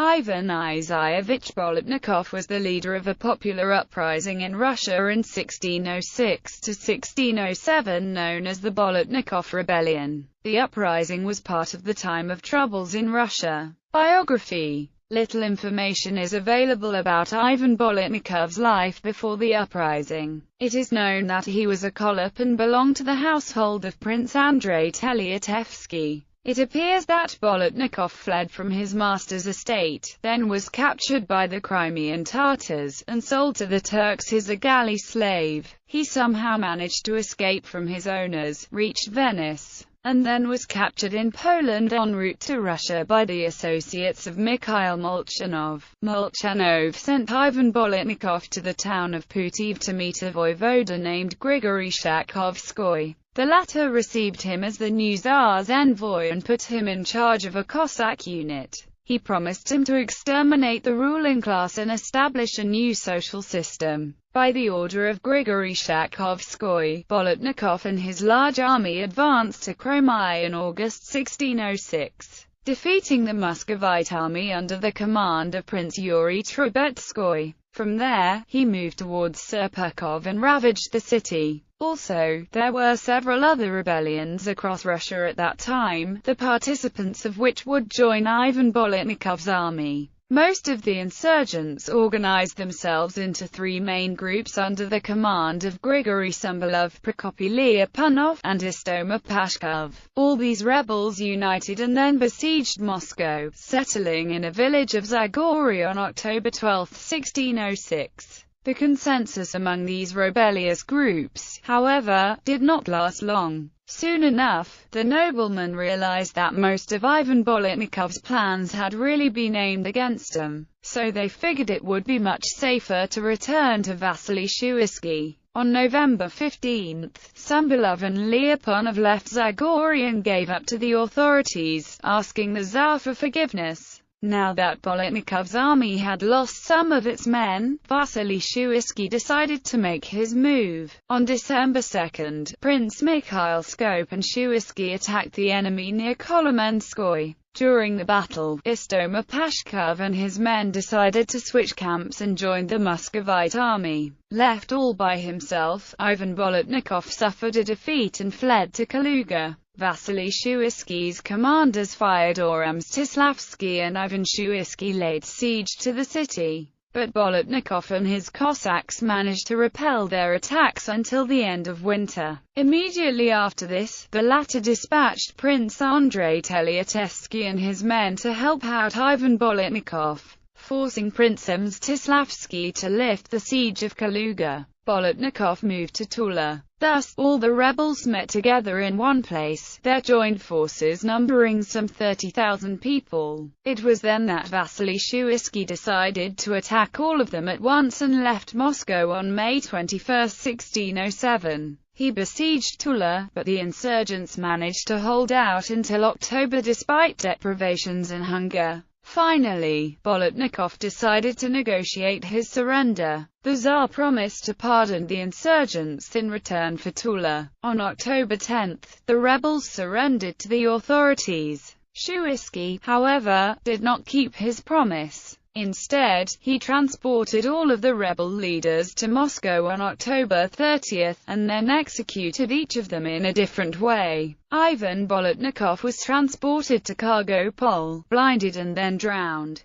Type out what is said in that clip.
Ivan Isayevich Bolotnikov was the leader of a popular uprising in Russia in 1606–1607 known as the Bolotnikov Rebellion. The uprising was part of the time of troubles in Russia. Biography. Little information is available about Ivan Bolotnikov's life before the uprising. It is known that he was a Kolop and belonged to the household of Prince Andrei Teliatevsky. It appears that Bolotnikov fled from his master's estate, then was captured by the Crimean Tatars, and sold to the Turks as a galley slave. He somehow managed to escape from his owners, reached Venice, and then was captured in Poland en route to Russia by the associates of Mikhail Molchanov. Molchanov sent Ivan Bolotnikov to the town of Putiv to meet a voivoda named Grigory Shakovskoy. The latter received him as the new Tsar's envoy and put him in charge of a Cossack unit. He promised him to exterminate the ruling class and establish a new social system. By the order of Grigory Shakovskoy, Bolotnikov and his large army advanced to Crimea in August 1606, defeating the Muscovite army under the command of Prince Yuri Trubetskoy. From there, he moved towards Serpukhov and ravaged the city. Also, there were several other rebellions across Russia at that time, the participants of which would join Ivan Bolotnikov's army. Most of the insurgents organized themselves into three main groups under the command of Grigory Sumbalov, Prokopy Lyapunov, and Istoma Pashkov. All these rebels united and then besieged Moscow, settling in a village of Zagorye on October 12, 1606. The consensus among these rebellious groups, however, did not last long. Soon enough, the noblemen realized that most of Ivan Bolotnikov's plans had really been aimed against him, so they figured it would be much safer to return to Vasily Shuisky. On November 15, Sumbalov and Lyapunov left Zagorye and gave up to the authorities, asking the Tsar for forgiveness. Now that Bolotnikov's army had lost some of its men, Vasily Shuisky decided to make his move. On December 2, Prince Mikhail Skop and Shuisky attacked the enemy near Kolomenskoye. During the battle, Istoma Pashkov and his men decided to switch camps and joined the Muscovite army. Left all by himself, Ivan Bolotnikov suffered a defeat and fled to Kaluga. Vasily Shuisky's commanders Fyodor Mstislavsky and Ivan Shuisky laid siege to the city, but Bolotnikov and his Cossacks managed to repel their attacks until the end of winter. Immediately after this, the latter dispatched Prince Andrei Teliatevsky and his men to help out Ivan Bolotnikov, forcing Prince Mstislavsky to lift the siege of Kaluga. Bolotnikov moved to Tula. Thus, all the rebels met together in one place, their joint forces numbering some 30,000 people. It was then that Vasily Shuisky decided to attack all of them at once and left Moscow on May 21, 1607. He besieged Tula, but the insurgents managed to hold out until October despite deprivations and hunger. Finally, Bolotnikov decided to negotiate his surrender. The Tsar promised to pardon the insurgents in return for Tula. On October 10, the rebels surrendered to the authorities. Shuisky, however, did not keep his promise. Instead, he transported all of the rebel leaders to Moscow on October 30, and then executed each of them in a different way. Ivan Bolotnikov was transported to Kargopol, blinded and then drowned.